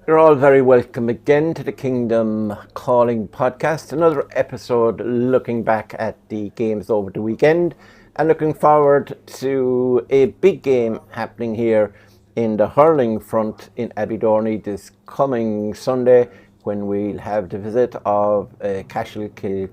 You're all very welcome again to the Kingdom Calling podcast. Another episode looking back at the games over the weekend and looking forward to a big game happening here in the hurling front in Abbeydorney this coming Sunday when we'll have the visit of Cashel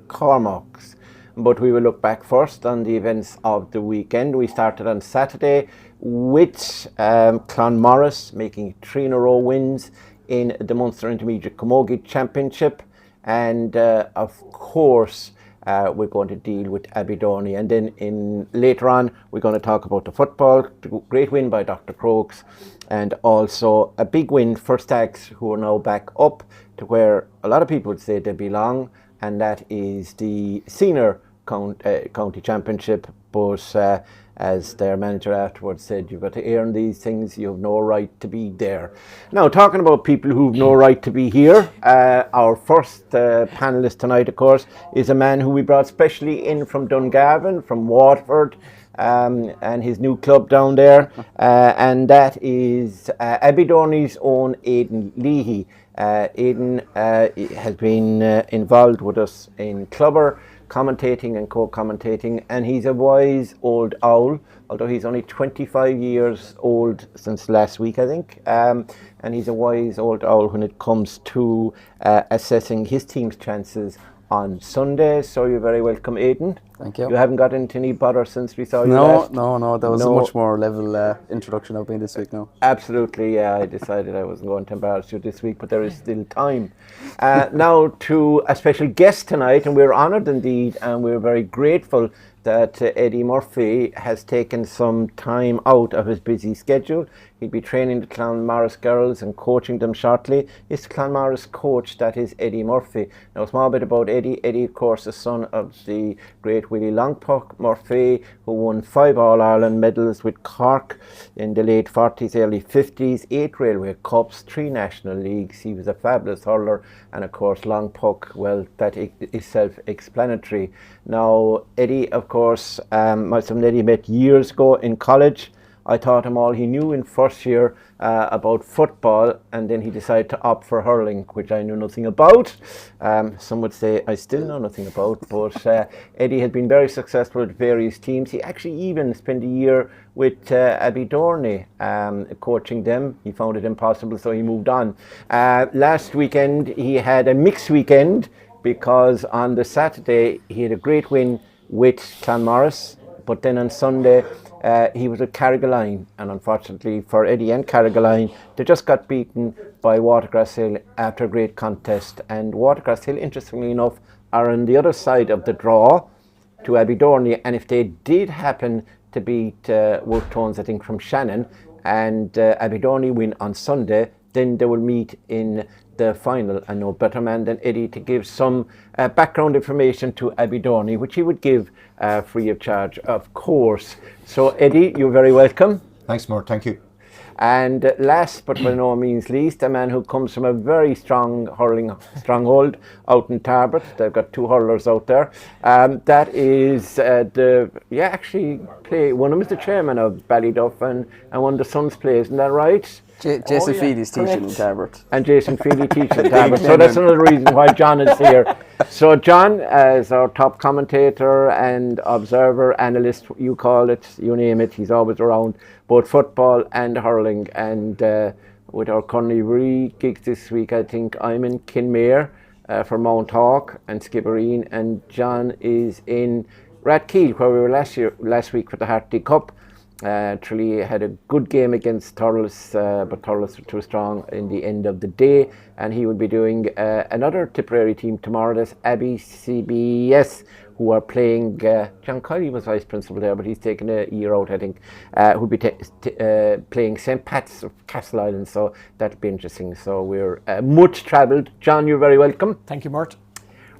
Cormacs. But we will look back first on the events of the weekend. We started on Saturday with Clonmaris making 3 in a row wins in the Munster Intermediate Camogie Championship, and of course we're going to deal with Abbeydorney, and then later on we're going to talk about the football. Great win by Dr. Crokes, and also a big win for Stags, who are now back up to where a lot of people would say they belong, and that is the senior county championship. But as their manager afterwards said, you've got to earn these things, you have no right to be there. Now, talking about people who've no right to be here, our first panellist tonight, of course, is a man who we brought specially in from Dungarvan, from Waterford, and his new club down there, and that is Abbeydorney's own Aidan Leahy. Aidan has been involved with us in Clubber, commentating and co-commentating, and he's a wise old owl, although he's only 25 years old since last week, I think, and he's a wise old owl when it comes to assessing his team's chances on Sunday. So you're very welcome, Aidan. Thank you. You haven't got into any bother since we saw you last? No, that was a much more level introduction I've been this week now. Absolutely, yeah, I decided I wasn't going to embarrass you this week, but there is still time. Now to a special guest tonight, and we're honoured indeed, and we're very grateful that Aidan Murphy has taken some time out of his busy schedule. He'll be training the Clonmaris girls and coaching them shortly. It's the Clonmaris coach, that is Aidan Murphy. Now, a small bit about Eddie. Eddie, of course, the son of the great Willie Longpuck Murphy, who won 5 All-Ireland medals with Cork in the late 40s, early 50s, 8 Railway Cups, 3 National Leagues. He was a fabulous hurler, and of course, Longpuck, well, that is self-explanatory. Now, Eddie, of course, myself and Eddie met years ago in college. I taught him all he knew in first year about football, and then he decided to opt for hurling, which I knew nothing about. Some would say I still know nothing about, but Eddie had been very successful at various teams. He actually even spent a year with Abbeydorney coaching them. He found it impossible, so he moved on. Last weekend he had a mixed weekend, because on the Saturday he had a great win with Clonmaris, but then on Sunday he was at Carrigaline, and unfortunately for Eddie and Carrigaline, they just got beaten by Watergrass Hill after a great contest. And Watergrass Hill, interestingly enough, are on the other side of the draw to Abbeydorney, and if they did happen to beat Wolf Tones, I think, from Shannon, and Abbeydorney win on Sunday, then they will meet in the final. And no better man than Eddie to give some background information to Abbeydorney, which he would give free of charge, of course. So Eddie, you're very welcome. Thanks, Murt. Thank you. And last but by no means least, a man who comes from a very strong hurling stronghold out in Tarbert. They've got 2 hurlers out there. That is actually one of them is the chairman of Ballyduff, and one of the sons plays, isn't that right? Jason Feely's teaching in Tarbert. And Jason Feely teaching in Tarbert. So that's another reason why John is here. So John, as our top commentator and observer, analyst, you call it, you name it, he's always around, both football and hurling. And with our Conley gigs this week, I think I'm in Kinmare for Mount Hawk and Skibbereen, and John is in Rathkeale, where we were last week for the Hartley Cup. Tralee had a good game against Thurles, but Thurles were too strong in the end of the day, and he will be doing another Tipperary team tomorrow. That's Abbey CBS, who are playing, John Kiley was vice principal there, but he's taken a year out, I think, who'll be playing St. Pat's of Cashel Island, so that'll be interesting. So we're much travelled. John, you're very welcome. Thank you, Murt.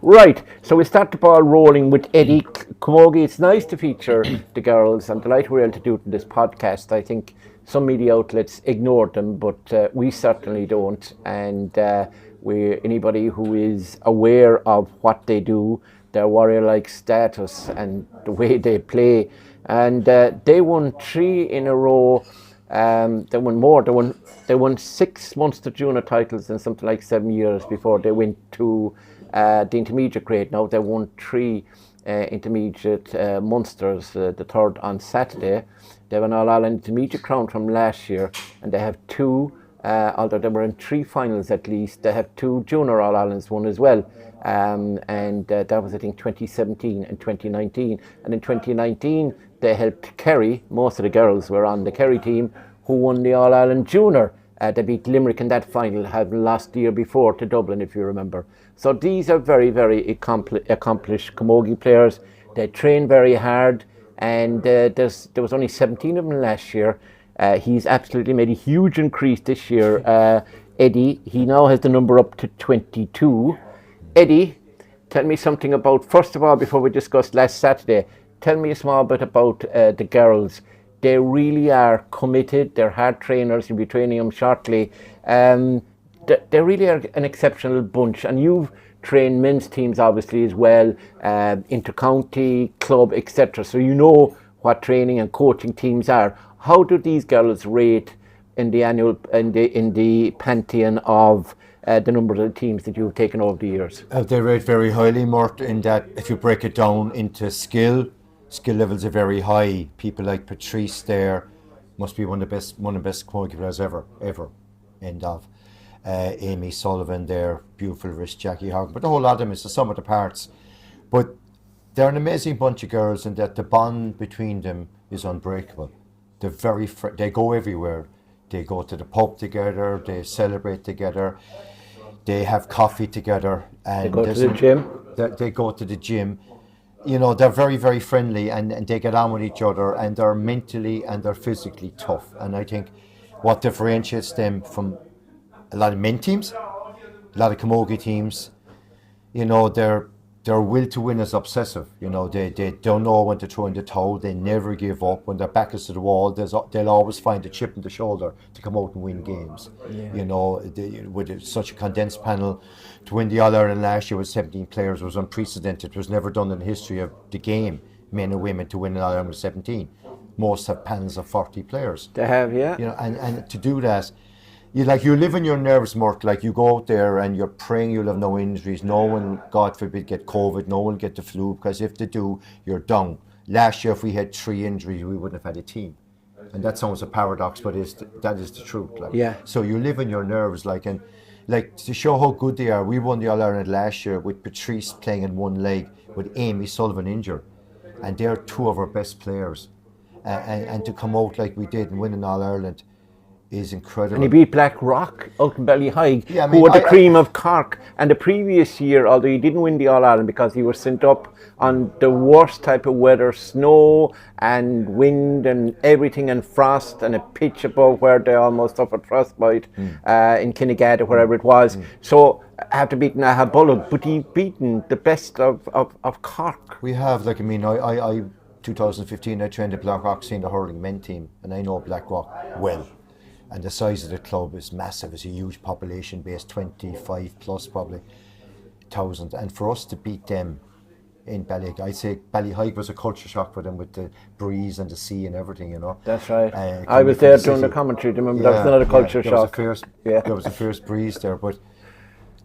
Right, so we start the ball rolling with Eddie Camogie. It's nice to feature the girls. I'm delighted we're able to do it in this podcast. I think some media outlets ignore them, but we certainly don't. And anybody who is aware of what they do, their warrior-like status and the way they play. And they won 3 in a row They won more. They won 6 Munster junior titles in something like 7 years before they went to the intermediate grade. Now they won 3 intermediate Munsters, the third on Saturday. They have an All-Ireland intermediate crown from last year, and they have 2, although they were in 3 finals at least, they have 2 junior All-Irelands won as well. And that was, I think, 2017 and 2019. And in 2019, they helped Kerry. Most of the girls were on the Kerry team, who won the All-Ireland Junior. They beat Limerick in that final, had lost the year before to Dublin, if you remember. So these are very, very accomplished camogie players. They train very hard, and there was only 17 of them last year. He's absolutely made a huge increase this year. Eddie, he now has the number up to 22. Eddie, tell me something about, first of all, before we discussed last Saturday, tell me a small bit about the girls. They really are committed. They're hard trainers. You'll be training them shortly. They really are an exceptional bunch. And you've trained men's teams, obviously, as well, inter-county, club, etc. So you know what training and coaching teams are. How do these girls rate in the pantheon of the number of teams that you've taken over the years? They rate very highly, Murt, in that if you break it down into skill levels are very high. People like Patrice there must be one of the best camogie players ever. End of. Amy Sullivan there, beautiful wrist, Jackie Hogg, but the whole lot of them is the sum of the parts. But they're an amazing bunch of girls, and that the bond between them is unbreakable. They're they go everywhere. They go to the pub together, they celebrate together, they have coffee together. And they go to the gym. They go to the gym. You know, they're very, very friendly, and they get on with each other, and they're mentally and they're physically tough. And I think what differentiates them from a lot of men teams, a lot of camogie teams, you know, their will to win is obsessive. You know, they don't know when to throw in the towel. They never give up. When their back is to the wall, they'll always find a chip in the shoulder to come out and win games. Yeah. You know, with such a condensed panel, to win the All-Ireland last year with 17 players was unprecedented. It was never done in the history of the game, men and women, to win an All-Ireland with 17. Most have panels of 40 players. They have, yeah. You know, and to do that, you live in your nerves, Murt. Like, you go out there and you're praying you'll have no injuries. No one, God forbid, get COVID. No one get the flu, because if they do, you're down. Last year, if we had 3 injuries, we wouldn't have had a team. And that sounds a paradox, but that is the truth. Like. Yeah. So you live in your nerves, and to show how good they are. We won the All-Ireland last year with Patrice playing in one leg, with Amy Sullivan injured, and they're 2 of our best players. And to come out like we did and win an All-Ireland is incredible. And he beat Black Rock out in Ballyhigh, yeah, I mean, who were the cream of Cork. And the previous year, although he didn't win the All-Ireland because he was sent up on the worst type of weather, snow and wind and everything, and frost, and a pitch above where they almost suffered frostbite in Kinnegad or wherever it was. So I have to beat Naha Bullock, but he's beaten the best of Cork. We have, I 2015, I trained at Black Rock, seeing the hurling men team, and I know Black Rock well. And the size of the club is massive. It's a huge population base, 25 plus probably thousand. And for us to beat them in Ballyhigh, I'd say Ballyhigh was a culture shock for them, with the breeze and the sea and everything, you know. That's right. I was there during the commentary. Do you remember? That was another culture shock. There was a fierce breeze there, but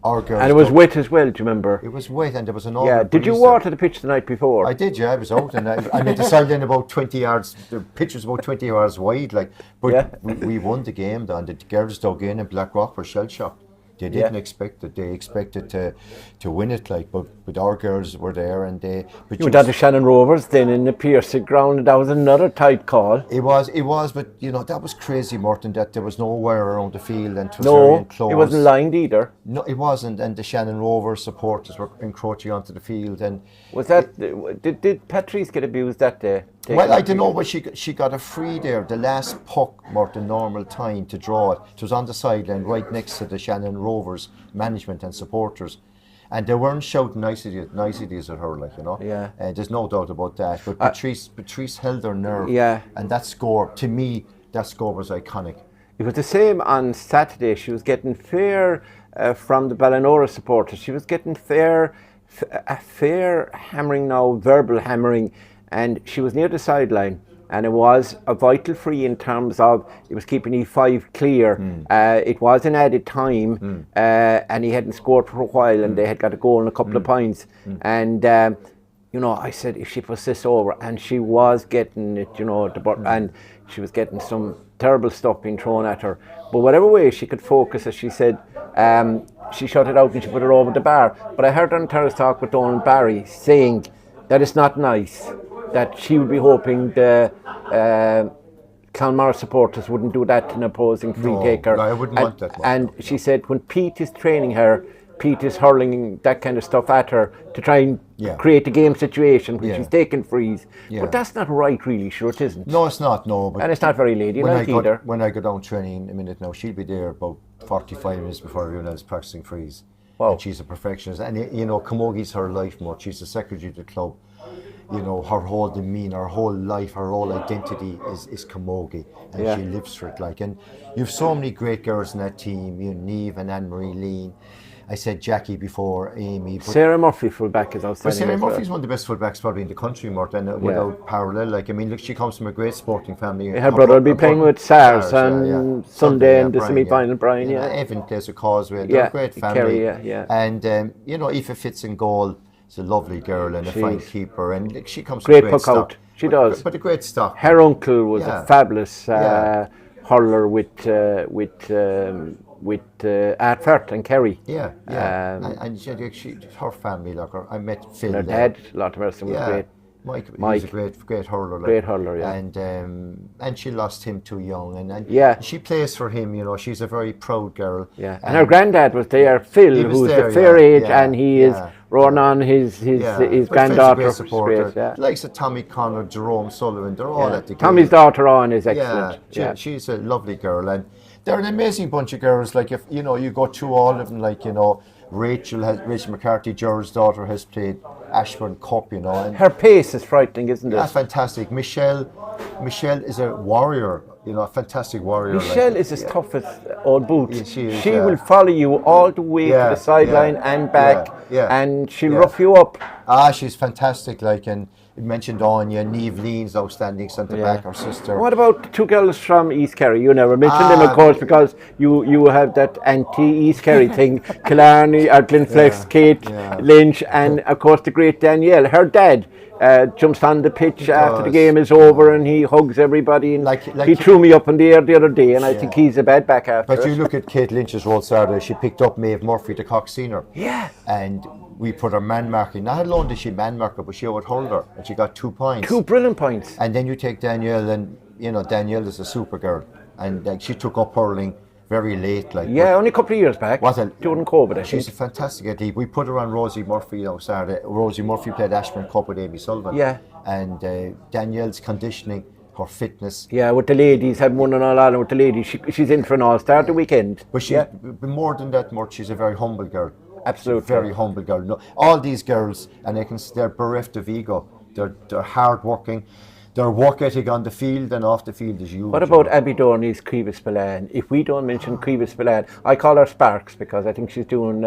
our girls. And it was wet as well. Do you remember? It was wet, and there was an awful. Yeah. Did you water the pitch the night before? I did. Yeah, I was out, and I made the sideline about 20 yards. The pitch was about 20 yards wide, But we won the game. And the girls dug in, and Black Rock were shell shocked. They didn't expect it. They expected to win it, but our girls were there, and they. You went down to Shannon Rovers then in the Piercy ground, and that was another tight call. It was, but you know, that was crazy, Martin. That there was no wire around the field, and it was very enclosed. It wasn't lined either. No, it wasn't, and the Shannon Rovers supporters were encroaching onto the field. And was that did Patrice get abused that day? Well, I don't know, but she got a free there. The last puck, Martin, normal time to draw it. It was on the sideline, right next to the Shannon Rovers management and supporters, and they weren't shouting niceties at her, you know. Yeah. There's no doubt about that. But Patrice held her nerve. Yeah. And that score, to me, was iconic. It was the same on Saturday. She was getting fair from the Ballinora supporters. She was getting a fair hammering now, verbal hammering. And she was near the sideline, and it was a vital free in terms of it was keeping E5 clear. It was an added time, and he hadn't scored for a while, and they had got a goal and a couple of points. And you know, I said if she puts this over, and she was getting it, you know, and she was getting some terrible stuff being thrown at her. But whatever way she could focus, as she said, she shut it out and she put it over the bar. But I heard on Terrace Talk with Donald Barry saying that it's not nice, that she would be hoping the Clonmaris supporters wouldn't do that to an opposing free taker. No, I wouldn't want that. And she said when Pete is training her, Pete is hurling that kind of stuff at her to try and create a game situation when she's taking frees. But that's not right, really. Sure, it isn't. No, it's not. No, but and it's not very ladylike either. When I go down training in a minute now, she'll be there about 45 minutes before everyone else practicing frees. Wow. And she's a perfectionist. And you know, Camogie's her life more. She's the secretary of the club. You know, her whole demeanour, her whole life, her whole identity is Camogie, and she lives for it. Like, and you've so many great girls in that team. You know, Niamh and Anne-Marie Lean. I said Jackie before, Amy. Sarah Murphy, fullback, is outstanding. Sarah Murphy's one of the best fullbacks probably in the country, Murt, and without parallel. Like, I mean, look, she comes from a great sporting family. Her brother will be playing with SARS on Sunday in the semi-final, Brian. Evan plays with Causeway. They're a great family. Kerry, And, you know, Aoife Fitz in goal. She's a lovely girl and a fine keeper, and like, she comes great from great stock. Out. She does. But a great stock. Her uncle was a fabulous hurler with Art Firth and Kerry. And her family, like I met Phil. Her dad, Lotte Merson, was great. Mike, he's a great hurler. Great hurler, And she lost him too young, and she plays for him. You know, she's a very proud girl. And her granddad was there, Phil, who's the fair age, and he is running on his granddaughter. Likes of Tommy Connor, Jerome Sullivan, they're all at the game. Tommy's daughter on is excellent. She's a lovely girl, and they're an amazing bunch of girls. Like, if you know, you go through all of them, like, you know, Rachel McCarthy, Gerald's daughter, has played Ashburn Cup, you know. And her pace is frightening, isn't it? That's fantastic. Michelle is a warrior, you know, a fantastic warrior. Michelle is as tough as old boots. She will follow you all the way to the sideline and back, and she'll rough you up. She's fantastic, like, and you mentioned Anya, Niamh Lean's outstanding centre back, her sister. What about the two girls from East Kerry? You never mentioned them, of course, because you have that anti-East Kerry thing. Killarney, Glenflex, Kate Lynch, and of course the great Danielle. Her dad jumps on the pitch after the game is over, and he hugs everybody. And he threw me up in the air the other day, and I think he's a bad back after. But you look at Kate Lynch's role Saturday. She picked up Maeve Murphy, the Cox senior. And we put her man marking. Not alone did she man mark her, but she out-hurled her, and she got 2 points. 2 brilliant points. And then you take Danielle, and you know Danielle is a super girl, and like, she took up hurling very late. Like, only a couple of years back. During COVID, she's a fantastic athlete. We put her on Rosie Murphy Saturday. Rosie Murphy played Ashburn Cup with Amy Sullivan. And Danielle's conditioning, her fitness. With the ladies, had won an All-Ireland with the ladies. She's in for an All-Star the weekend. But she's more than that, Murt, she's a very humble girl. Absolutely. Very humble girl. No, all these girls, and they're bereft of ego. They're hard working. Their work ethic on the field and off the field is huge. What about Abbeydorney's Caoimhe Spillane? If we don't mention Caoimhe Spillane, I call her Sparks because I think she's doing,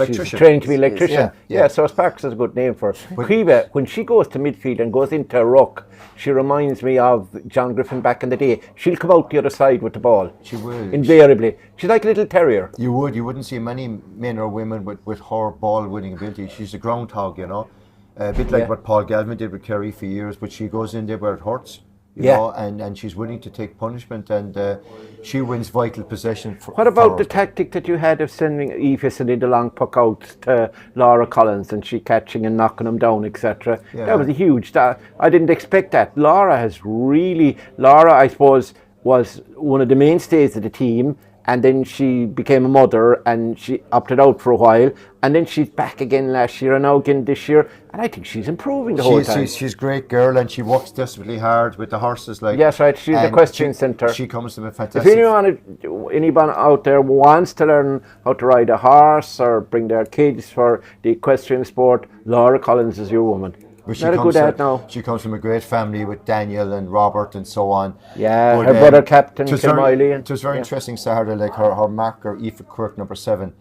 she's trained to be an electrician. So Sparks is a good name for her. Caoimhe, when she goes to midfield and goes into a ruck, she reminds me of John Griffin back in the day. She'll come out the other side with the ball. She will. Invariably. She's like a little terrier. You wouldn't see many men or women with her ball winning ability. She's a groundhog, you know. A bit like what Paul Galvin did with Kerry for years, but she goes in there where it hurts, you know, and she's willing to take punishment, and she wins vital possession. What about the tactic that you had of sending the long puck out to Laura Collins and she catching and knocking them down, etc.? That was a huge. I didn't expect that. Laura, I suppose, was one of the mainstays of the team. And then she became a mother and she opted out for a while. And then she's back again last year and now again this year. And I think she's improving the whole time. She's a great girl and she works desperately hard with the horses. Like, yes, right. She's a question centre. She comes from a fantastic... If anyone out there wants to learn how to ride a horse or bring their kids for the equestrian sport, Laura Collins is your woman. But Not a good ad now. She comes from a great family with Daniel and Robert and so on. Yeah, her brother Captain Kilmiley. It was very interesting Saturday, like her marker, Aoife Quirk, number 7.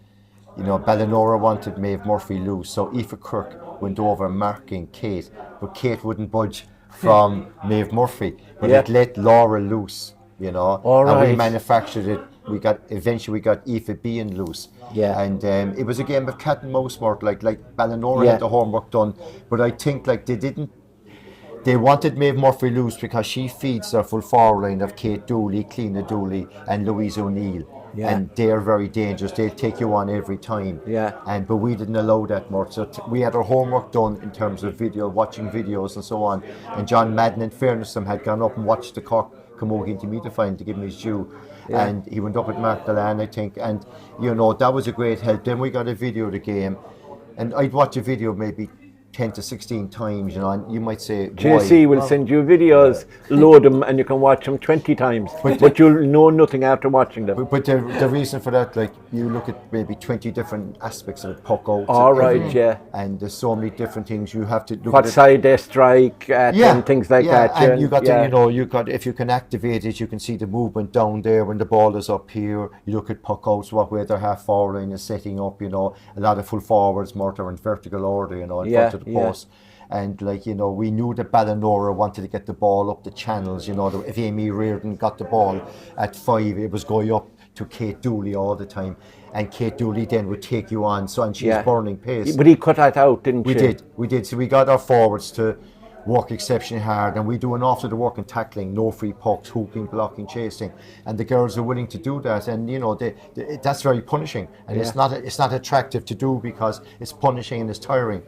You know, Ballinora wanted Maeve Murphy loose, so Aoife Quirk went over marking Kate, but Kate wouldn't budge from Murt Murphy, but Yeah. it let Laura loose, you know. All And we right. manufactured it. Eventually we got Aoife being loose. Yeah. And it was a game of cat and mouse, Mort, like Ballinaura Yeah. had the homework done, but I think like they wanted Maeve Murphy loose because she feeds their full forward line of Kate Dooley, Cleena Dooley and Louise O'Neill. Yeah. And they're very dangerous. They'll take you on every time. Yeah. But we didn't allow that much. So we had our homework done in terms of watching videos and so on. And John Madden, in fairness, had gone up and watched the Cork Camogie Intermediate final to give him his due. Yeah. And he went up with Mark Delan, I think. And, you know, that was a great help. Then we got a video of the game. And I'd watch a video maybe 10 to 16 times, you know, and you might say, JC why? will send you videos, load them, and you can watch them 20 times. But you'll know nothing after watching them. But the reason for that, like, you look at maybe 20 different aspects of it, puck out. All right, everything, yeah. And there's so many different things you have to look What at. side they strike at and things like that. And you got to, you know, if you can activate it, you can see the movement down there when the ball is up here. You look at puck outs, what way their half forward line is setting up, you know. A lot of full forwards, Murta in vertical order, you know, in front of the post. And like, you know, we knew that Ballinaura wanted to get the ball up the channels, you know. If Amy Reardon got the ball at 5, it was going up to Kate Dooley all the time. And Kate Dooley then would take you on, so, and she's burning pace. But he cut that out, didn't We did. So we got our forwards to work exceptionally hard, and we do an awful lot of work in tackling, no free pucks, hooking, blocking, chasing, and the girls are willing to do that. And you know, that's very punishing, and it's not attractive to do because it's punishing and it's tiring.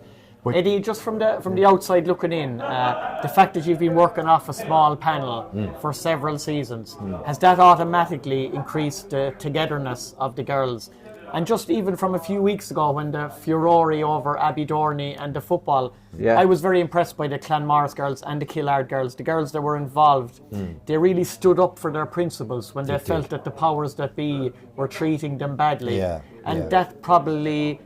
But Eddie, just from the outside looking in, the fact that you've been working off a small panel for several seasons, has that automatically increased the togetherness of the girls? And just even from a few weeks ago when the furore over Abbeydorney and the football, I was very impressed by the Clonmaris girls and the Killard girls. The girls that were involved, they really stood up for their principles when they felt that the powers that be were treating them badly. That probably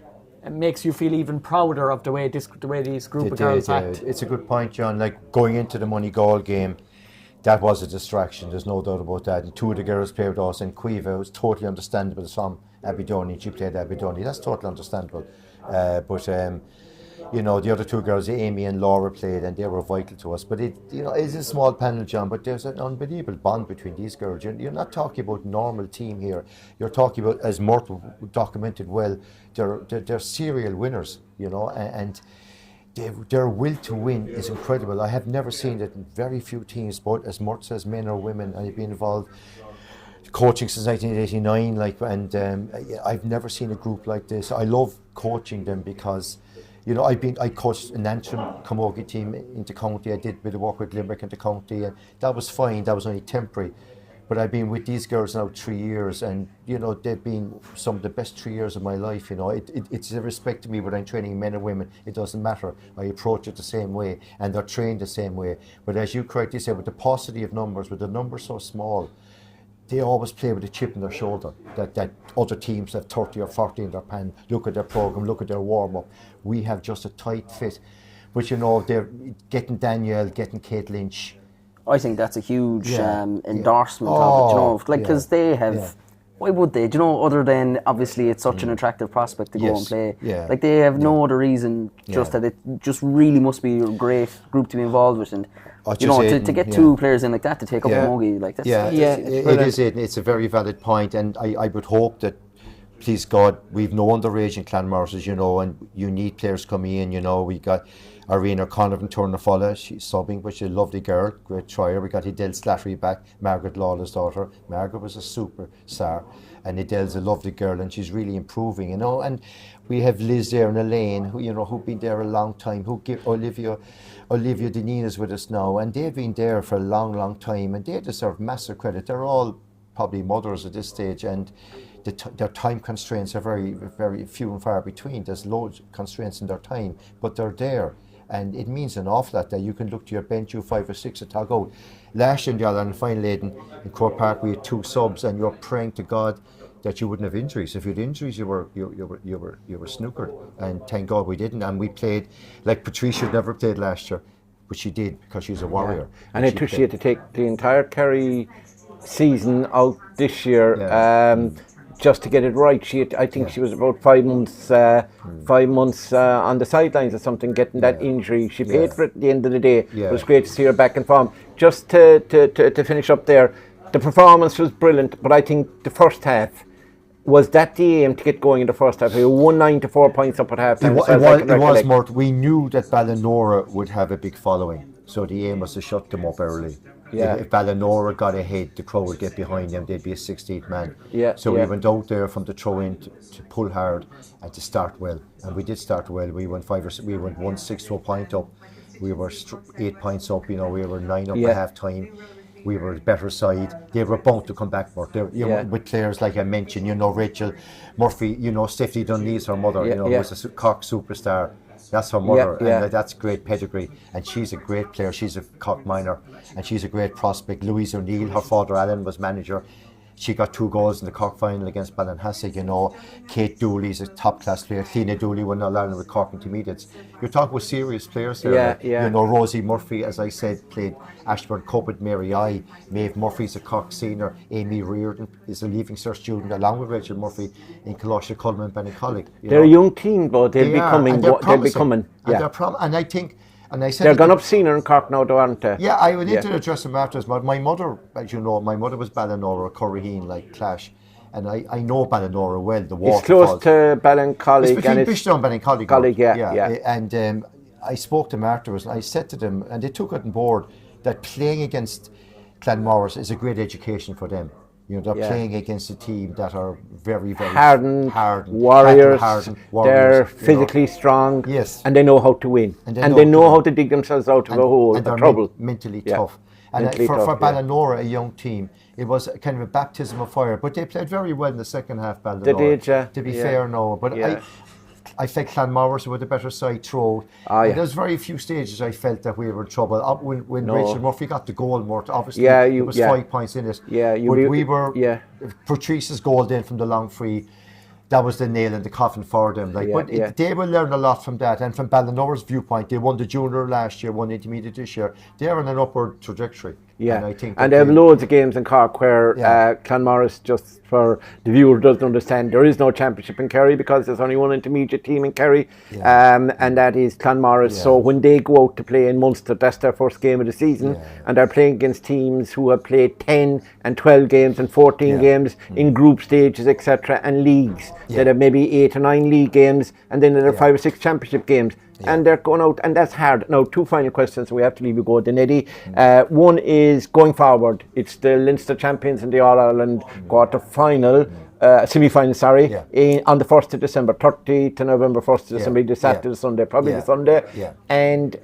makes you feel even prouder of the way these group of girls act. It's a good point, John. Like going into the Moneygall game, that was a distraction. There's no doubt about that. And 2 of the girls played with us, and Cueva was totally understandable. It's from Abbeydorney. She played Abbeydorney. That's totally understandable. You know, the other 2 girls, Amy and Laura, played, and they were vital to us. But it's a small panel, John, but there's an unbelievable bond between these girls. You're not talking about normal team here. You're talking about, as Murt documented well, they're serial winners, you know, and their will to win is incredible. I have never seen it in very few teams, both, as Murt says, men or women. I've been involved coaching since 1989, and I've never seen a group like this. I love coaching them because, you know, I coached an Antrim Camogie team into county. I did a bit of work with Limerick into county, and that was fine. That was only temporary. But I've been with these girls now 3 years, and you know, they've been some of the best 3 years of my life. You know, it's a respect to me whether I'm training men or women. It doesn't matter. I approach it the same way, and they're trained the same way. But as you correctly said, with the paucity of numbers, with the numbers so small, they always play with a chip on their shoulder that other teams have 30 or 40 in their pan. Look at their program, look at their warm-up. We have just a tight fit. But you know, they're getting Danielle, getting Kate Lynch. I think that's a huge endorsement of it, you know, like, because they have, why would they, do you know, other than obviously it's such an attractive prospect to go and play. Like, they have no other reason, just that it just really must be a great group to be involved with. And you know, to get 2 players in like that to take up Camogie, like, that's it's a very valid point, and I would hope that, please God, we've no underage in Clonmaris, as you know, and you need players coming in. You know, we got Irene O'Connor from Tournafulla, she's subbing, but she's a lovely girl, great trier. We got Adele Slattery back, Margaret Lawler's daughter. Margaret was a superstar, and Adele's a lovely girl, and she's really improving, you know. And we have Liz there and Elaine, who, you know, who've been there a long time, who give Olivia Denina's with us now, and they've been there for a long, long time, and they deserve massive credit. They're all probably mothers at this stage, and their time constraints are very, very few and far between. There's loads of constraints in their time, but they're there. And it means an awful lot that you can look to your bench, you 5 or 6 to tag out. Last year in the Ireland final, Aidan, in Croke Park, we had 2 subs, and you're praying to God that you wouldn't have injuries. If you had injuries, you were snookered. And thank God we didn't. And we played like Patricia never played last year, but she did because she's a warrior. And it took she had to take the entire Kerry season out this year. just to get it right. I think she was about 5 months, 5 months on the sidelines or something, getting that injury. She paid for it at the end of the day. It was great to see her back in form. Just to finish up there, the performance was brilliant, but I think the first half, was that the aim to get going in the first half? You won 9 to 4 points up at half time. It was, Murt. We knew that Ballinora would have a big following, so the aim was to shut them up early. Yeah. If Ballinora got ahead, the crowd would get behind them. They'd be a 16th man. Yeah. So we went out there from the throw-in to pull hard and to start well, and we did start well. We went 1-6 to a point up. We were 8 points up. You know, we were 9 up at half time. We were a better side. They were bound to come back more. With players like I mentioned, you know, Rachel Murphy, you know, Stephanie Dunlee's her mother, you know, who's a Cork superstar. That's her mother, and that's great pedigree. And she's a great player. She's a Cork minor, and she's a great prospect. Louise O'Neill, her father Alan was manager. She got 2 goals in the Cork final against Ballinhassig, you know. Kate Dooley's a top-class player. Tina Dooley won All-Ireland with Cork Intermediates. You're talking with serious players there. You know, Rosie Murphy, as I said, played Ashburn Cup with Mary I. Maeve Murphy's a Cork senior. Amy Reardon is a Leaving Cert student, along with Rachel Murphy, in Colossia, Culman, Ballincollig. They're a young team, but they'll be coming. And I think... And I said they're gone up senior in Cork now, though, aren't they? Yeah, I went into the dressing room afterwards. My mother, as you know, my mother was Ballinora, Curraheen, like Clash. And I know Ballinora well, the waterfall. It's close to Ballincollig. It's between Bishop and Ballincollig. Colleague, yeah. And I spoke to them afterwards, and I said to them, and they took it on board, that playing against Clonmaris is a great education for them. You know, they're playing against a team that are very, very hardened warriors. They're physically strong. Yes. And they know how to win. And they know how to dig themselves out of a hole, and they're trouble. Mentally tough. And for Ballinora, a young team, it was kind of a baptism of fire. But they played very well in the second half, Ballinora. They did, To be fair, no. But I felt Clonmaris with a better side throw. There's very few stages I felt that we were in trouble. When Rachel Murphy got the goal, Murt, obviously it was 5 points in it. We were Patrice's goal then from the long free. That was the nail in the coffin for them. They will learn a lot from that. And from Ballinora's viewpoint, they won the junior last year, won the intermediate this year. They're on an upward trajectory. Yeah, and they have loads of games in Cork where Clonmaris, just for the viewer doesn't understand, there is no championship in Kerry because there's only one intermediate team in Kerry, and that is Clonmaris. So when they go out to play in Munster, that's their first game of the season, and they're playing against teams who have played 10 and 12 games and 14 games in group stages, etc., and leagues that have maybe 8 or 9 league games, and then there are 5 or 6 championship games. And they're going out, and that's hard. Now, 2 final questions, so we have to leave you go, Eddie. One is going forward. It's the Leinster champions in the All-Ireland quarter-final, semi-final, on the 1st of December, 30 to November 1st of December, the Saturday, the Sunday, probably the Sunday. And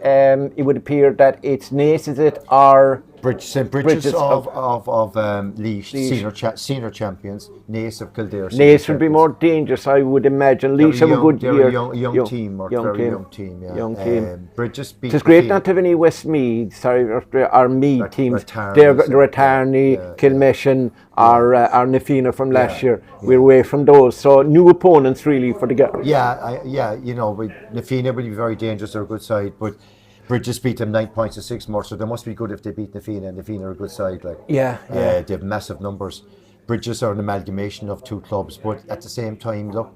it would appear that it's Naas, is it, or... St. Bridges of Laois, senior champions. Naas of Kildare. Naas would be more dangerous, I would imagine. Laois have a good year. They're a young team. Young team. Bridges beat. It's great not to have any Westmeath, or Meath teams. They're Ratarney, Kilmeshan, or Nafina from last year. We're away from those. So new opponents really for the girls. You know, Nafina will be very dangerous. They're a good side, but Bridges beat them 9 points to 6 more, so they must be good if they beat Nafina, and Nafina are a good side. They have massive numbers. Bridges are an amalgamation of 2 clubs, but at the same time, look,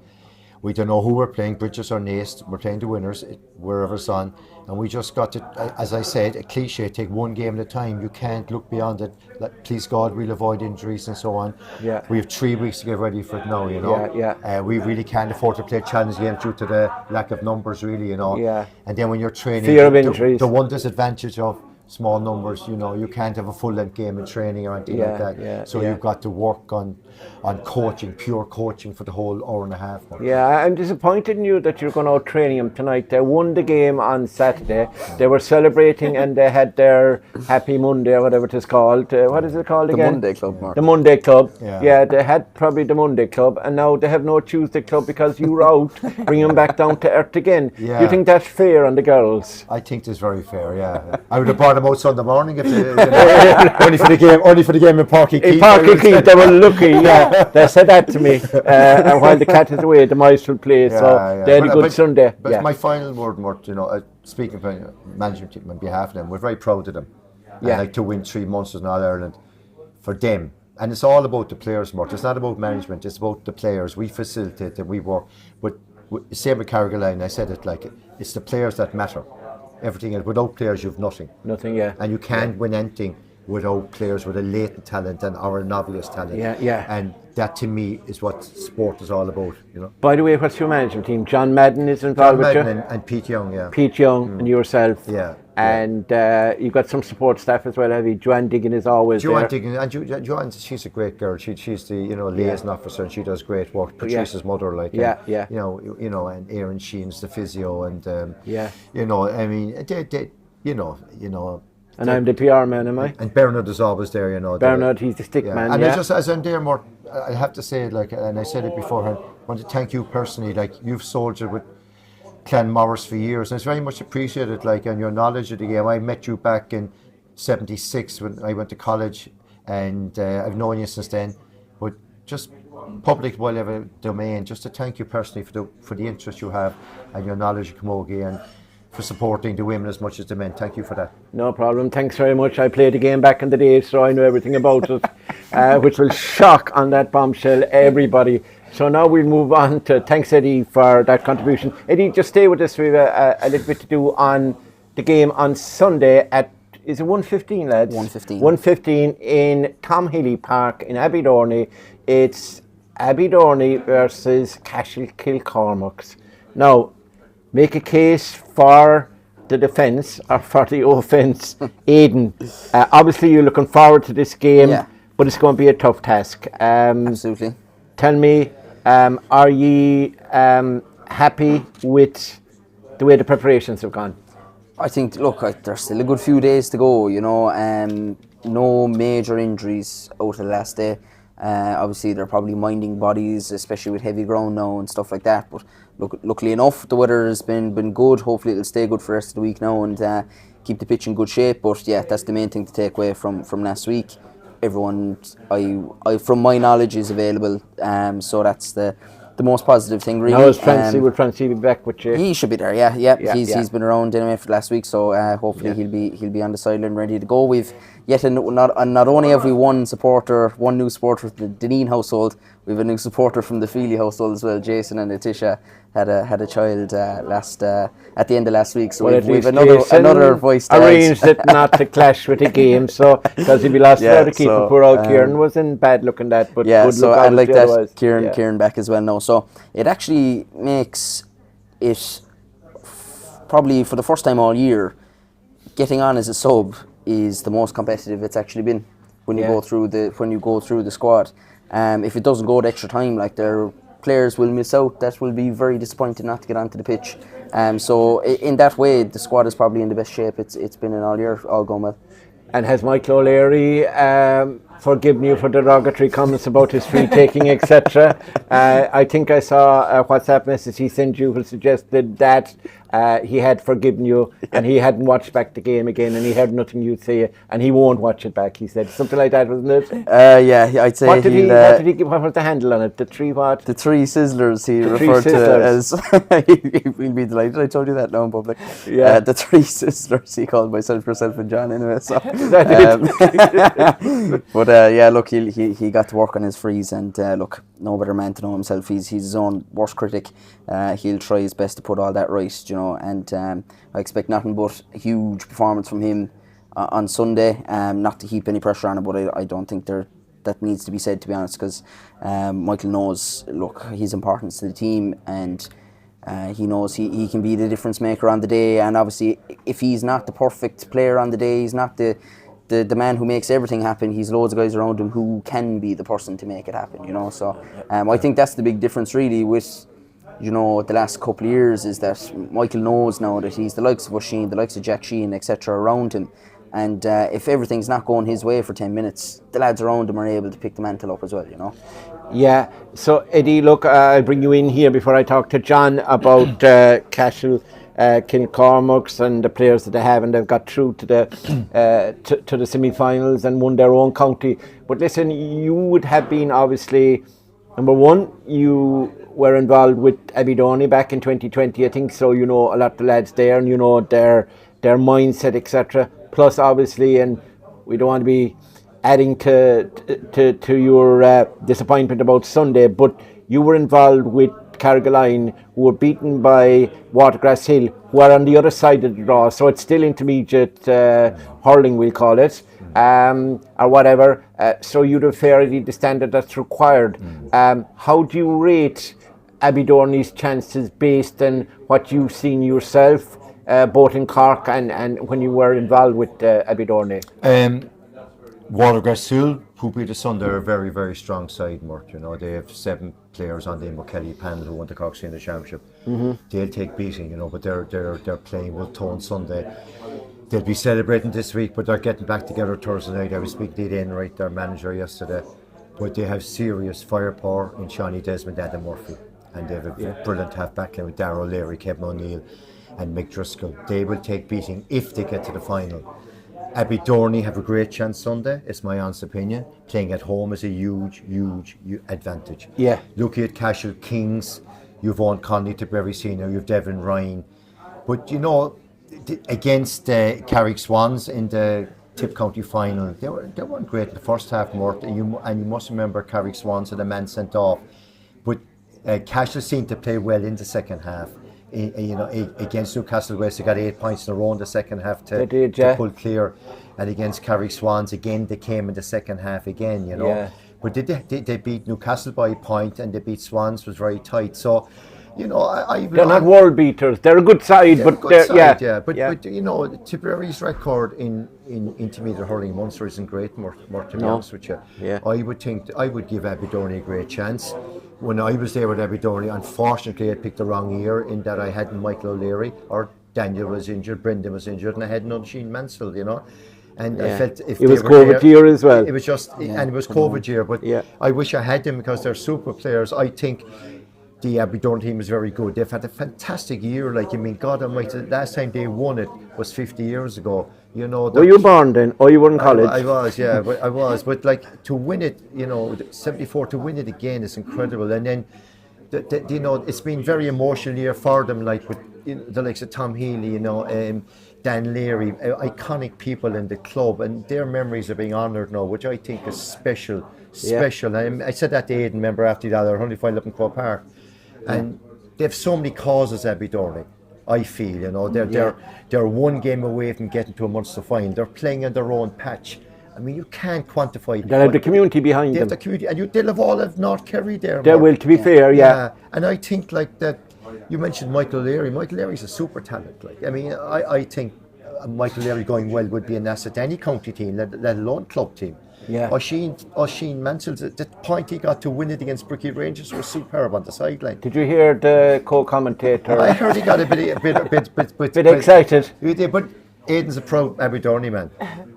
we don't know who we're playing, Bridges or Naas. We're playing the winners, wherever it's on, and we just got to, as I said, a cliche, take one game at a time. You can't look beyond it. Please God, we'll avoid injuries and so on. We have 3 weeks to get ready for it now, you know. We really can't afford to play challenge games due to the lack of numbers, really, you know. And then when you're training, fear of injuries. The one disadvantage of small numbers, you know, you can't have a full length game in training or anything like that. So you've got to work on coaching, pure coaching for the whole hour and a half. I'm disappointed in you that you're going out training them tonight. They won the game on Saturday. They were celebrating and they had their Happy Monday or whatever it is called. What is it called again? The Monday Club, Mark. The Monday Club. They had probably the Monday Club, and now they have no Tuesday Club because you were out, bring them back down to earth again. Do you think that's fair on the girls? I think it's very fair, I would have brought them out Sunday morning if they, only for the game in Parky Keith. In Parky Keith, they were lucky. They said that to me. And while the cat is away, the mice will play. So they had a good Sunday. But my final word, Murt, you know, speaking for the management team on behalf of them, we're very proud of them. And like to win 3 Munsters in All Ireland, for them, and it's all about the players, Murt. It's not about management, it's about the players. We facilitate and we work. But same with Carrigaline, I said it like, it's the players that matter. Everything else, without players you've nothing. Nothing, yeah. And you can't win anything without players with a latent talent or an obvious talent. Yeah. And that to me is what sport is all about, you know. By the way, what's your management team? John Madden is involved with you? And Pete Young, yeah. Pete Young and yourself. Yeah. And you've got some support staff as well, have you? Joanne Diggin is always there. Joanne, she's a great girl. She's the liaison officer, and she does great work. Patrice's mother, like yeah. You know, and Aaron Sheen's the physio, and you know, I mean, they you know. And I'm the PR man, am I? And Bernard is always there, you know. Bernard, he's the stick man. And I just, as I'm there, Murt, I have to say, like, and I said it beforehand, I want to thank you personally. Like, you've soldiered with Clonmaris for years, and it's very much appreciated, like, and your knowledge of the game. I met you back in '76 when I went to college, and I've known you since then. But just public, whatever domain, just to thank you personally for the interest you have and your knowledge of camogie, and for supporting the women as much as the men. Thank you for that. No problem. Thanks very much. I played the game back in the day, so I know everything about it, which will shock on that bombshell everybody. So now we'll move on to thanks, Eddie, for that contribution. Eddie, just stay with us. We have a little bit to do on the game on Sunday at, is it 1:15, lads? 1:15. 1:15 in Tom Healy Park in Abbeydorney. It's Abbeydorney versus Cashel Cormacs. Now, make a case for the defence or for the offence. Aidan, obviously you're looking forward to this game, but it's going to be a tough task. Absolutely. Tell me, are you happy with the way the preparations have gone? I think, look, there's still a good few days to go, you know. No major injuries out of the last day. Obviously, they're probably minding bodies, especially with heavy ground now and stuff like that. But luckily enough, the weather has been good. Hopefully, it'll stay good for the rest of the week now and keep the pitch in good shape. But yeah, that's the main thing to take away from last week. Everyone, from my knowledge, is available. So that's the most positive thing, really. How is Francie? Will Francie be back with you? He should be there. Yeah. He's been around anyway for last week, so hopefully he'll be on the sideline ready to go. We've not only have we one new supporter from the Deneen household, we have a new supporter from the Feely household as well. Jason and Letitia had a child at the end of last week, so we've another voice to arranged it not to clash with the game, so because he'd be lost without the keeper. Poor old Kieran was in bad looking that, but good so look I like that otherwise. Kieran back as well now, so it actually makes it probably for the first time all year getting on as a sub is the most competitive it's actually been when you go through the squad. If it doesn't go to extra time, like, their players will miss out. That will be very disappointing not to get onto the pitch. So in that way, the squad is probably in the best shape it's been in all year, all going well. And has Michael O'Leary forgiven you for derogatory comments about his free taking, etc.? I think I saw a WhatsApp message he sent you who suggested that he had forgiven you and he hadn't watched back the game again and he heard nothing you'd say and he won't watch it back, he said. Something like that, wasn't it? Yeah, I'd say what did he give? What was the handle on it? The three what? The three sizzlers he referred to as. He'll be delighted I told you that now in public. Yeah. The three sizzlers, he called myself, yourself and John anyway. So. But yeah, look, he got to work on his frees, and look, no better man to know himself. He's his own worst critic. He'll try his best to put all that right, you know, and I expect nothing but a huge performance from him on Sunday. Not to heap any pressure on him, but I don't think that needs to be said, to be honest, because Michael knows, look, his importance to the team, and he knows he can be the difference maker on the day. And obviously, if he's not the perfect player on the day, he's not the man who makes everything happen. He's loads of guys around him who can be the person to make it happen, you know. So I think that's the big difference really with, you know, the last couple of years, is that Michael knows now that he's the likes of Oisin, the likes of Jack Sheehan, etc. around him. And if everything's not going his way for 10 minutes, the lads around him are able to pick the mantle up as well, you know. Yeah, so Eddie, look, I'll bring you in here before I talk to John about Cashel Cormacs and the players that they have, and they've got through to the semi-finals and won their own county. But listen, you would have been, obviously, number one, you were involved with Abbeydorney back in 2020, I think, so you know a lot of the lads there, and you know their mindset, etc. Plus, obviously, and we don't want to be adding to your disappointment about Sunday, but you were involved with Carrigaline, who were beaten by Watergrass Hill, who are on the other side of the draw. So it's still intermediate hurling, we'll call it, or whatever. So you'd have fairly the standard that's required. How do you rate Abbeydorney's chances based on what you've seen yourself, both in Cork and when you were involved with Abbeydorney? Watergrass Hill, who beat us on, they're a very, very strong side, Murt. You know, they have 7 players on the McKelly panel who won the Cork Senior Championship. They'll take beating, you know, but they're playing with Tone Sunday. They'll be celebrating this week, but they're getting back together Thursday night. I was speaking to Aidan Leahy, their manager, yesterday. But they have serious firepower in Shawnee Desmond, Aidan Murphy. And they have a brilliant half-back line with Darragh O'Leary, Kevin O'Neill and Mick Driscoll. They will take beating if they get to the final. Abbeydorney have a great chance Sunday, it's my honest opinion. Playing at home is a huge advantage. Yeah. Looking at Cashel Kings, you've Owen Conley to Berry Senior, you've Devin Ryan. But you know, against Carrick Swans in the Tip County final, they weren't great in the first half, Mort, and you must remember Carrick Swans had a man sent off. But Cashel seemed to play well in the second half. You know, against Newcastle West, they got 8 points in a row in the second half to pull clear, and against Carrick Swans again, they came in the second half again. You know, but they beat Newcastle by a point, and they beat Swans was very tight. So, you know, they're not world beaters. They're a good side, but you know, Tipperary's record in intermediate hurling in Munster isn't great. More to be honest with you. I would think I would give Abbeydorney a great chance. When I was there with Abbeydorney, unfortunately I picked the wrong year in that I hadn't Michael O'Leary, or Daniel was injured, Brendan was injured, and I had none Sheen Mansfield, you know. And I felt if it was COVID year as well. It was just, and it was COVID year, but I wish I had them because they're super players. I think the Abbeydorney team is very good. They've had a fantastic year. Like, I mean, God Almighty, the last time they won it was 50 years ago. You know. Were you born then? Or you were in college? I was, yeah, but I was. But like to win it, you know, 74 to win it again is incredible. And then, you know, it's been very emotional year for them. Like with the likes of Tom Healy, you know, Dan Leary, iconic people in the club, and their memories are being honoured now, which I think is special. I said that to Aidan, remember, after the other 105 up in Croke Park. And they have so many causes, Abbeydorney, I feel, you know. They're one game away from getting to a Munster final. They're playing in their own patch. I mean, you can't quantify. They have the community behind them. They have the community, and they'll have all of North Kerry there. They will, to be fair, And I think, like, that, you mentioned Michael Leary. Michael Leary's a super talent. Like, I mean, I think Michael Leary going well would be an asset to any county team, let alone club team. Sheen Mansell's, the point he got to win it against Bricky Rangers was superb on the sideline. Did you hear the co-commentator? I heard he got a bit excited. But Aidan's a proud Abbeydorney man,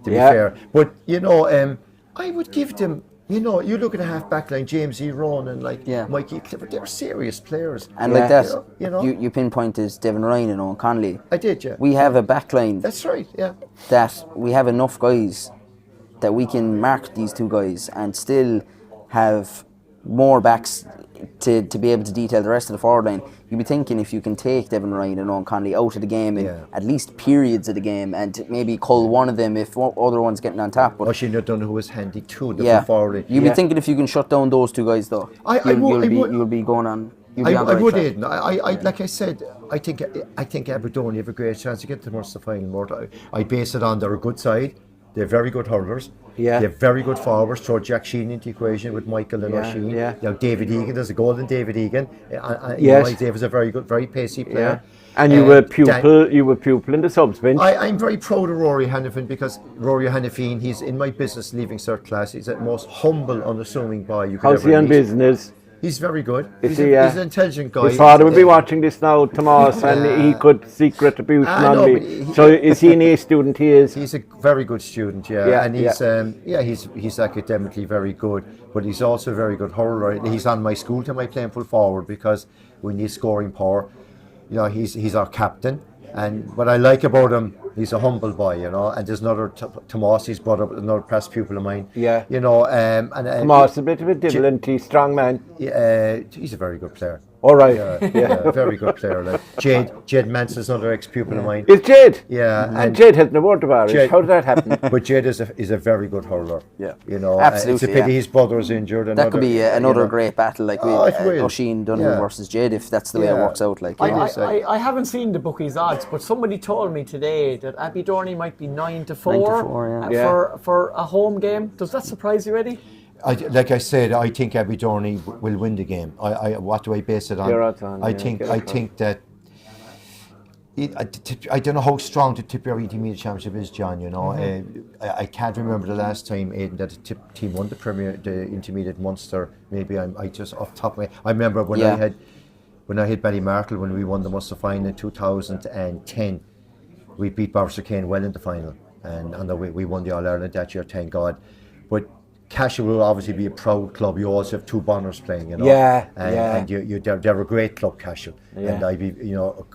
to be fair. But, you know, I would give them, you know, you look at a half-back line, James E. Rowan and Mikey Clifford, they're serious players. And like that, you know? You pinpointed Devin Ryan and Owen Conley. I did, yeah. We have a back line. That's right, yeah. That we have enough guys that we can mark these two guys and still have more backs to be able to detail the rest of the forward line. You'd be thinking if you can take Devin Ryan and Owen Conley out of the game in at least periods of the game and maybe cull one of them if other one's getting on top. But Oisin O'Donoghue was handy too, the forward. You'd be thinking if you can shut down those two guys though, you'll be going on. I would, Aidan. I like I said, I think Abbeydorney have a great chance to get to the Munster final. I base it on they're a good side. They're very good hurlers. They're very good forwards. Throw Jack Sheen into the equation with Michael and O'Sheen. You know, David Egan, there's a golden David Egan. Mike Davis is a very good, very pacey player. And you were pupil in the subs bench. I'm very proud of Rory Hannafin because Rory Hannafin, he's in my business leaving cert class. He's the most humble, unassuming boy you could ever meet. How's he on business? He's very good. He's an intelligent guy. His father would be watching this now, Tomas, and he could seek retribution on me. So is he an A student? He is. He's a very good student, and he's academically very good, but he's also a very good hurler. He's on my school team. I play him full forward because we need scoring power. You know, he's our captain. And what I like about him, he's a humble boy, you know. And there's another Tomas, he's brought up another past pupil of mine. You know, and Tomas, a bit of a diligent, strong man. He's a very good player. All right. Yeah, very good player. Like Jed Manson's another ex-pupil of mine. Is Jed? Yeah, and Jed has no word about it. How did that happen? But Jed is a very good hurler. Yeah, you know, absolutely. It's a pity his brother is injured. That could be another great battle, like Oisin Dunn versus Jed, if that's the way it works out. Like, I haven't seen the bookies' odds, but somebody told me today that Abbeydorney might be 9-4 for a home game. Does that surprise you, Eddie? Like I said, I think Abbeydorney will win the game. What do I base it on? I think that I don't know how strong the Tipperary Intermediate Championship is, John. You know, I can't remember the last time, Aidan, that the team won the Intermediate Munster. Maybe I just off the top of my head. I remember when I had Ballymartle when we won the Munster final in 2010. We beat Barcercane well in the final, and on the way we won the All Ireland that year. Thank God, but. Cashel will obviously be a proud club. You also have two Bonners playing, you know. And they're a great club, Cashel. And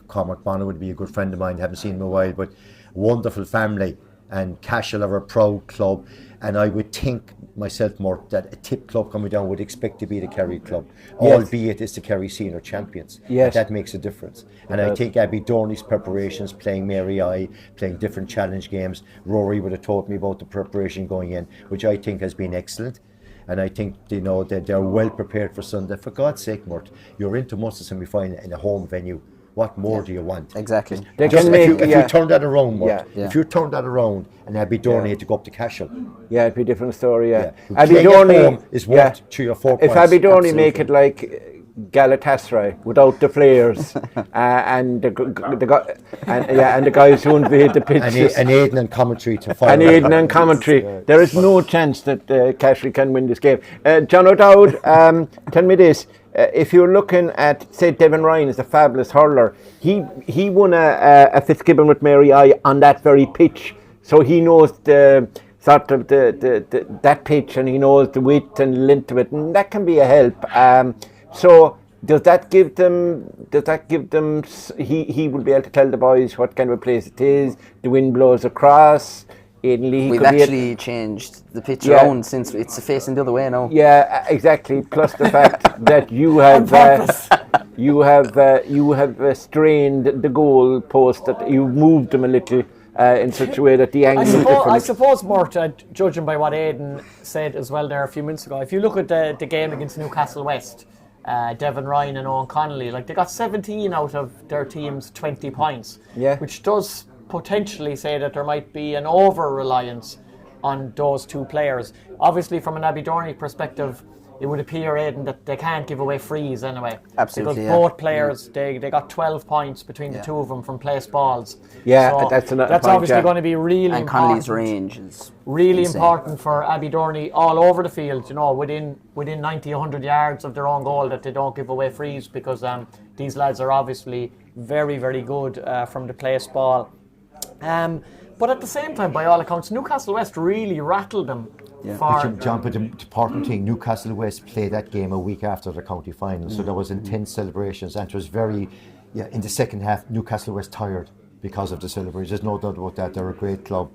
Cormac Bonner would be a good friend of mine. Haven't seen him in a while, but wonderful family. And Cashel are a proud club. And I would think myself, Murt, that a Tip club coming down would expect to be the Kerry club, albeit it's the Kerry senior champions. Yes. That makes a difference. And I think Abbeydorney's preparations, playing Mary I, playing different challenge games, Rory would have taught me about the preparation going in, which I think has been excellent. And I think that they're well prepared for Sunday. For God's sake, Murt, you're into Munster semi-final in a home venue. What more do you want? Exactly. They can if you turn that around, Murt, if you turn that around and Abbeydorney had to go up to Cashel. Yeah, it'd be a different story, Abbeydorney is worth 3 or 4 points. If Abbeydorney make it like Galatasaray without the players and the guys who invade the pitches. And Aidan and commentary to follow. And Aidan and commentary. There is no chance that Cashel can win this game. John O'Dowd, tell me this. If you're looking at, say, Devin Ryan is a fabulous hurler. He won a Fitzgibbon with Mary I on that very pitch, so he knows the sort of that pitch, and he knows the width and length of it, and that can be a help. So does that give them? He will be able to tell the boys what kind of a place it is. The wind blows across. Aidan Leahy. We've actually changed the pitch around since it's facing the other way now. Yeah, exactly. Plus the fact that you have strained the goal post, that you moved them a little in such a way that the angle is different. I suppose, Murt, judging by what Aidan said as well there a few minutes ago, if you look at the game against Newcastle West, Devin Ryan and Owen Connolly, like they got 17 out of their team's 20 points, which does potentially say that there might be an over-reliance on those two players. Obviously, from an Abbeydorney perspective, it would appear, Aidan, that they can't give away frees anyway. Absolutely, because both players, they got 12 points between the two of them from place balls. Yeah, so that's obviously going to be really and important. Connolly's range is really insane. Important for Abbeydorney all over the field, within 90, 100 yards of their own goal, that they don't give away frees, because these lads are obviously very, very good from the place ball. But at the same time, by all accounts, Newcastle West really rattled them. But the important thing, Newcastle West played that game a week after the county final, so there was intense celebrations, and it was very, in the second half, Newcastle West tired because of the celebrations. There's no doubt about that. They're a great club,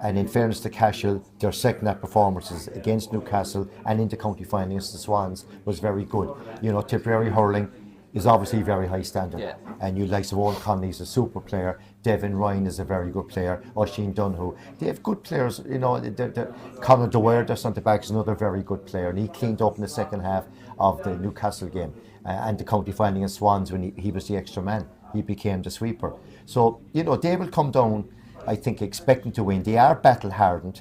and in fairness to Cashel, their second half performances against Newcastle and in the county final against the Swans was very good. Tipperary Hurling is obviously very high standard, and you like Owen Connolly is a super player. Devin Ryan is a very good player. Oisin Dunn, they have good players. Conor Dwyer, their centre back, is another very good player, and he cleaned up in the second half of the Newcastle game and the county final against Swans when he was the extra man. He became the sweeper. So they will come down, I think, expecting to win. They are battle hardened.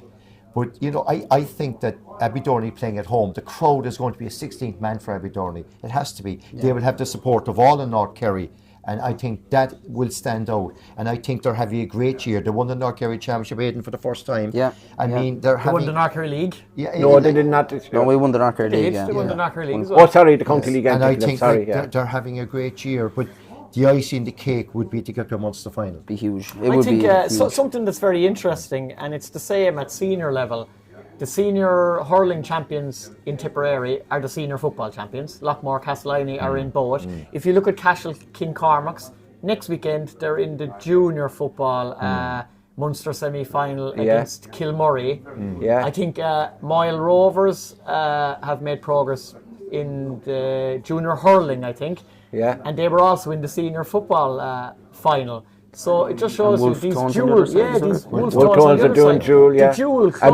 But, I think that Abbeydorney playing at home, the crowd is going to be a 16th man for Abbeydorney. It has to be. Yeah. They will have the support of all in North Kerry, and I think that will stand out. And I think they're having a great year. They won the North Kerry Championship, Aidan, for the first time. Yeah. I mean, they won the North Kerry League. Yeah, no, they did not. No, we won the North Kerry League. They won the North Kerry League as well. Oh, sorry, the county league. And I think they're having a great year. But the icing in the cake would be to get to a Munster final. Be huge. I think something that's very interesting, and it's the same at senior level. The senior hurling champions in Tipperary are the senior football champions. Lockmore, Castleiney are in both. If you look at Cashel, King Cormacs, next weekend they're in the junior football Munster semi-final against Kilmurray. I think Moyle Rovers have made progress in the junior hurling, I think. Yeah. And they were also in the senior football final. So it just shows you these dual, yeah, these Wolf Tones are doing dual, yeah. The dual club.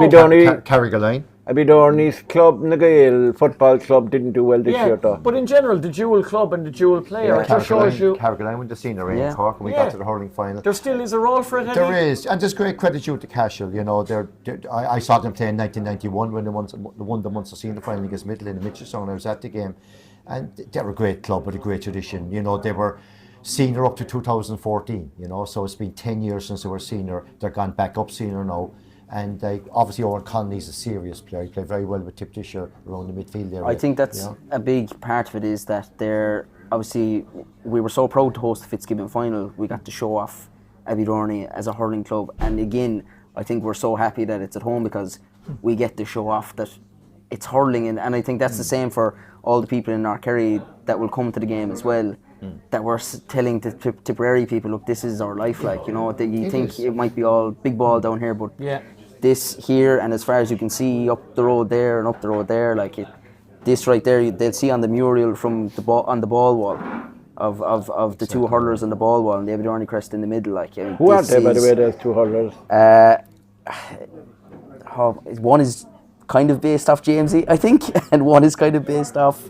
Carrigaline. Abbeydorney's club, Nagail football club, didn't do well this year though. But in general, the dual club and the dual player, it just shows you. Carrigaline went to senior in Cork and we got to the hurling final. There still is a role for it. There is, and there's great credit due to Cashel. You know, I saw them play in 1991 when they won the Munster Senior final against Midland in Mitchelstown. I was at the game, and they're a great club with a great tradition. You know, they were senior up to 2014. You know, so it's been 10 years since they were senior. They're gone back up senior now. And obviously Owen Connolly's a serious player. He played very well with Tip Disher around the midfield area. I think that's a big part of it, is that obviously we were so proud to host the Fitzgibbon final. We got to show off Abbeydorney as a hurling club, and again I think we're so happy that it's at home because we get to show off that it's hurling, and I think that's the same for all the people in North Kerry that will come to the game as well. That we're telling the Tipperary people, look, this is our life, like, you know, that you think it might be all big ball down here, but this here, and as far as you can see up the road there and up the road there, like this right there, they'll see on the mural from the ball on the ball wall of the two hurlers on the ball wall and the Abbeydorney crest in the middle. Like, who are they, by the way, those two hurlers? One is kind of based off Jamesy, I think, and one is kind of based off.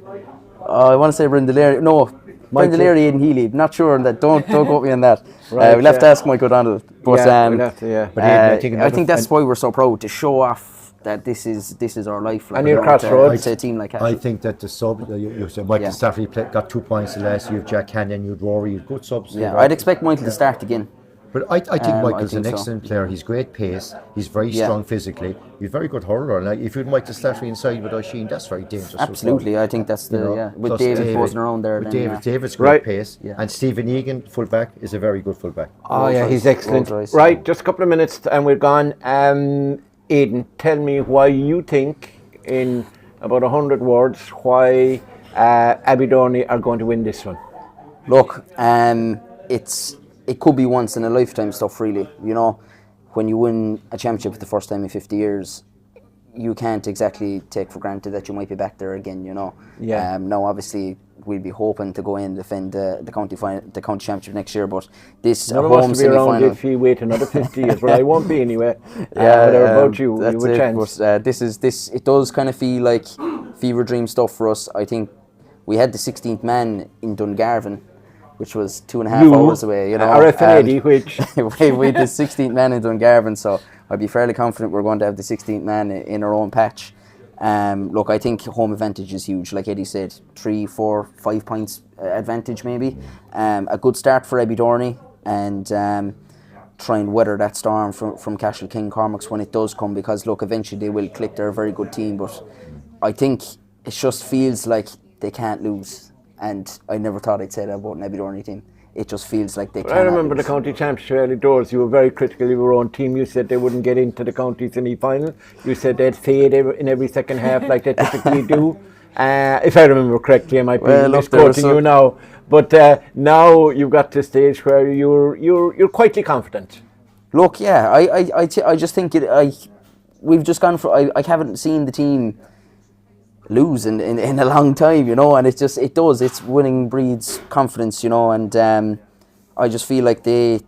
I want to say Brendan Leary. No. Brendan Leary, Aidan Leahy. Not sure on that. Don't quote me on that. Right, we'll have to ask Mike O'Donnell. But we'll have to, But I think that's why we're so proud to show off that this is our life. Like, and your crossroads. A team like Cashel. I think that the sub, you said Michael Stafford got 2 points the last year. You have Jack Canyon, you have Rory, you have good subs. Yeah, I'd expect Michael to start again. But I think Michael's an excellent player. He's great pace. He's very strong physically. He's a very good hurler. Like, if you'd Michael Stafford inside with Oisin, that's very dangerous. Absolutely, I think that's with David posing around there. David's great pace, and Stephen Egan, fullback, is a very good fullback. Oh yeah, he's excellent. Right, just a couple of minutes and we're gone. Aidan, tell me why you think, in about 100 words, why Abbeydorney are going to win this one. Look, it could be once in a lifetime stuff, really. You know, when you win a championship for the first time in 50 years, you can't exactly take for granted that you might be back there again, you know. Yeah. Now, obviously, we'll be hoping to go in and defend the county championship next year, but this home semi-final. If you wait another 50 years, well, I won't be anyway. About you, that's you have a chance. But, it does kind of feel like fever dream stuff for us. I think we had the 16th man in Dungarvan, which was 2.5 hours away, you know. RFNAD, which we had the 16th man in Dungarvan, so I'd be fairly confident we're going to have the 16th man in our own patch. Look, I think home advantage is huge. Like Eddie said, 3, 4, 5 points advantage maybe. A good start for Abbeydorney, and try and weather that storm from Cashel King Cormacs when it does come, because look, eventually they will click. They're a very good team, but I think it just feels like they can't lose. And I never thought I'd say that about an Abbeydorney team. It just feels like they can't. I remember the county championship early doors. You were very critical of your own team. You said they wouldn't get into the county semi-final. You said they'd fade in every second half like they typically do. If I remember correctly, I might be misquoting you now. But now you've got to the stage where you're quietly confident. Look, yeah, I just think we've just gone for. I haven't seen the team lose in a long time, you know, and it's winning breeds confidence, you know, and I just feel like they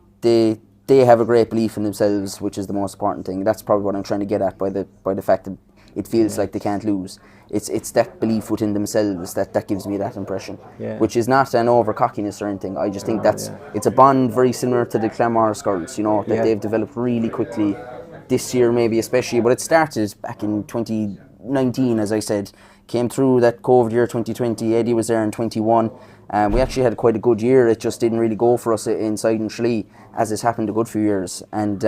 have a great belief in themselves, which is the most important thing. That's probably what I'm trying to get at by the fact that it feels like they can't lose. It's that belief within themselves that gives me that impression, which is not an over cockiness or anything. I just think it's a bond very similar to the Clonmaris girls, you know, that they've developed really quickly this year maybe especially, but it started back in 2019, as I said. Came through that COVID year 2020. Eddie was there in 21. We actually had quite a good year. It just didn't really go for us inside in Tralee, as it's happened a good few years. And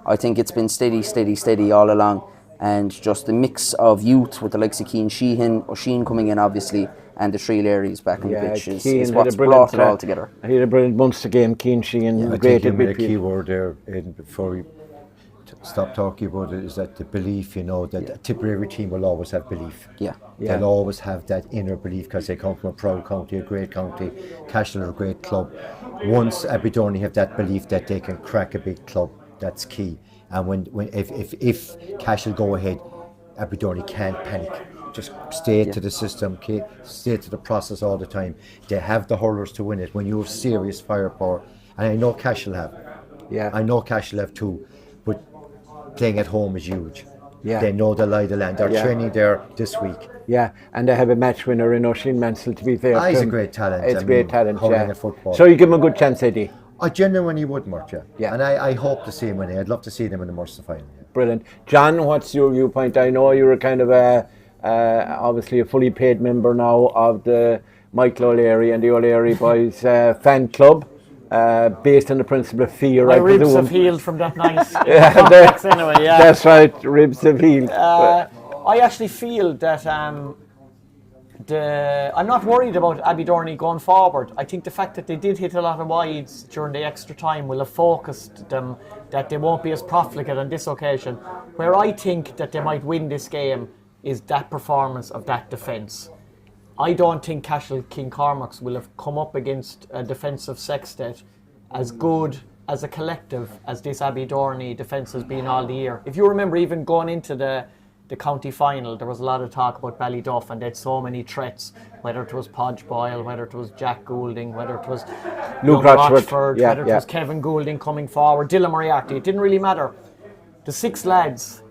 I think it's been steady all along. And just the mix of youth with the likes of Cian Sheehan, Oisin coming in obviously, and the Tralee Larrys back on the pitch is what's brought it all together. He had a brilliant Munster game, Cian Sheehan. I think you made a key word there, Aidan, before we stop talking about it, is that the belief, you know, that a Tipperary team will always have belief. They'll always have that inner belief because they come from a proud county, a great county. Cashel are a great club. Once Abbeydorney have that belief that they can crack a big club, that's key. And if Cashel go ahead, Abbeydorney can't panic. just stay to the system, stay to the process all the time. They have the hurlers to win it when you have serious firepower. And I know Cashel have. Yeah. I know Cashel have too. But playing at home is huge. Yeah. They know the lie of the land. They're training there this week. Yeah, and they have a match winner in O'Sheen Mansell, to be fair. He's a great talent. It's great talent, Hurling at football. So you give him a good chance, Eddie? I genuinely would, Murt, yeah. And I hope to see him winning. I'd love to see them in the Munster final. Yeah. Brilliant. John, what's your viewpoint? I know you're a kind of obviously a fully paid member now of the Michael O'Leary and the O'Leary Boys fan club, based on the principle of fear. My ribs have healed from that night. Anyway, yeah. That's right, ribs have healed. I actually feel that I'm not worried about Abbeydorney going forward. I think the fact that they did hit a lot of wides during the extra time will have focused them that they won't be as profligate on this occasion. Where I think that they might win this game is that performance of that defence. I don't think Cashel King Cormacs will have come up against a defensive sextet as good as a collective as this Abbeydorney defence has been all the year. If you remember, even going into the county final, there was a lot of talk about Ballyduff, and they had so many threats, whether it was Podge Boyle, whether it was Jack Goulding, whether it was Luke Rochford, whether it was Kevin Goulding coming forward, Dylan Moriarty. It didn't really matter. The 6 lads,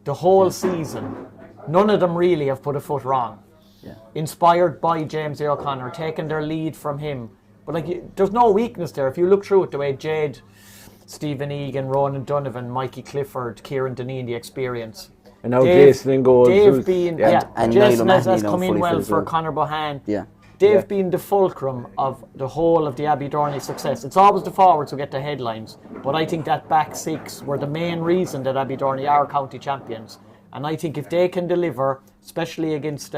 the whole season, none of them really have put a foot wrong. Yeah. Inspired by James O'Connor, taking their lead from him. But there's no weakness there. If you look through it, the way Jade, Stephen Egan, Ronan Donovan, Mikey Clifford, Kieran Deneen, the experience. And now Jason in goals. Dave being, and Jason has come in well for Conor Bohan. Yeah. Dave being the fulcrum of the whole of the Abbeydorney success. It's always the forwards who get the headlines, but I think that back 6 were the main reason that Abbeydorney are county champions. And I think if they can deliver, especially against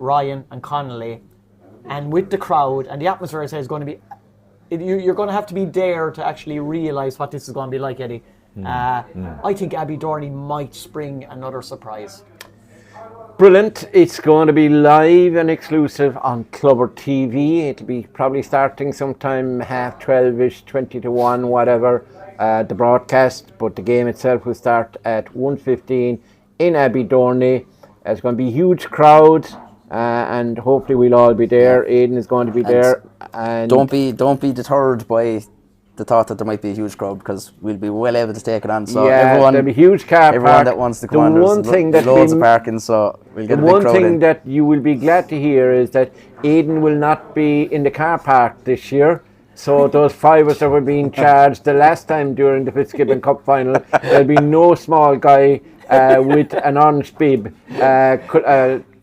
Ryan and Connolly, and with the crowd and the atmosphere, I say is going to be, you're going to have to be there to actually realise what this is going to be like, Eddie. I think Abbeydorney might spring another surprise. Brilliant. It's going to be live and exclusive on Clubber TV. It'll be probably starting sometime 12:30ish, 20 to 1, whatever, the broadcast. But the game itself will start at 1:15 in Abbeydorney. It's going to be a huge crowd, and hopefully we'll all be there. Aidan is going to be there. And don't be deterred by the thought that there might be a huge crowd, because we'll be well able to take it on. So everyone, there'll be huge car park. Everyone that wants to come on, there's loads of parking, so we'll get a big crowd in. The one thing that you will be glad to hear is that Aidan will not be in the car park this year. So those 5 of us that were being charged the last time during the Fitzgibbon Cup final, there'll be no small guy with an orange bib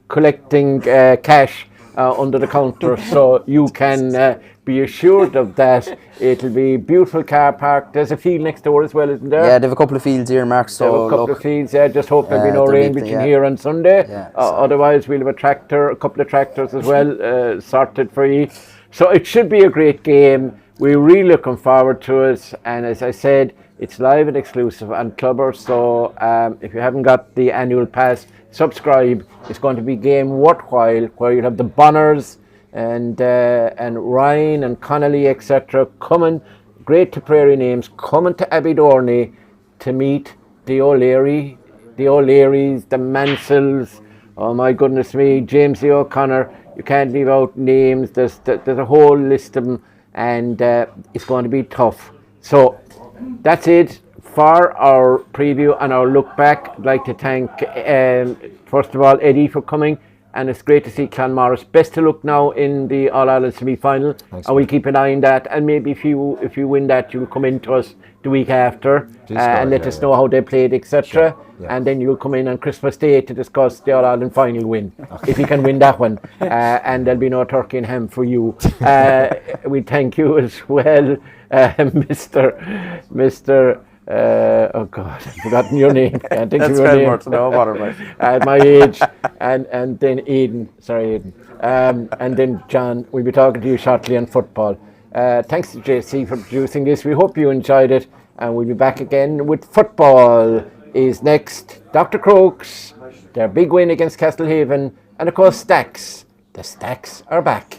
collecting cash under the counter. So you can be assured of that. It'll be beautiful car park. There's a field next door as well, isn't there? Yeah, they have a couple of fields here, Mark. So a couple of fields. Just hope there'll be no rain between here and Sunday. Yeah, otherwise, we'll have a couple of tractors as well, sorted for you. So it should be a great game. We're really looking forward to it. And as I said, it's live and exclusive on Clubber. So if you haven't got the annual pass, subscribe. It's going to be a game worthwhile, where you'll have the Bonners and Ryan and Connolly, etc. coming, great Tipperary names, coming to Abbeydorney to meet the O'Learys, the Mansells. Oh my goodness me, James O'Connor. You can't leave out names. There's a whole list of them, and it's going to be tough. So that's it for our preview and our look back. I'd like to thank first of all Eddie for coming, and it's great to see Clonmaris. Best of luck now in the All-Ireland semi-final. Thanks, and we'll keep an eye on that, and maybe if you win that, you'll come in to us the week after and let us know how they played, etc. Sure. Yeah. And then you'll come in on Christmas Day to discuss the All-Ireland final win, if you can win that one. And there'll be no turkey and ham for you. We thank you as well, Mr. Oh God, I've forgotten your name. Can't think of your name. That's no bother, at my age, and then Aidan. Sorry, Aidan. And then John. We'll be talking to you shortly on football. Thanks to JC for producing this. We hope you enjoyed it, and we'll be back again with football. Is next. Dr. Crokes, their big win against Castlehaven, and of course Stacks. The Stacks are back.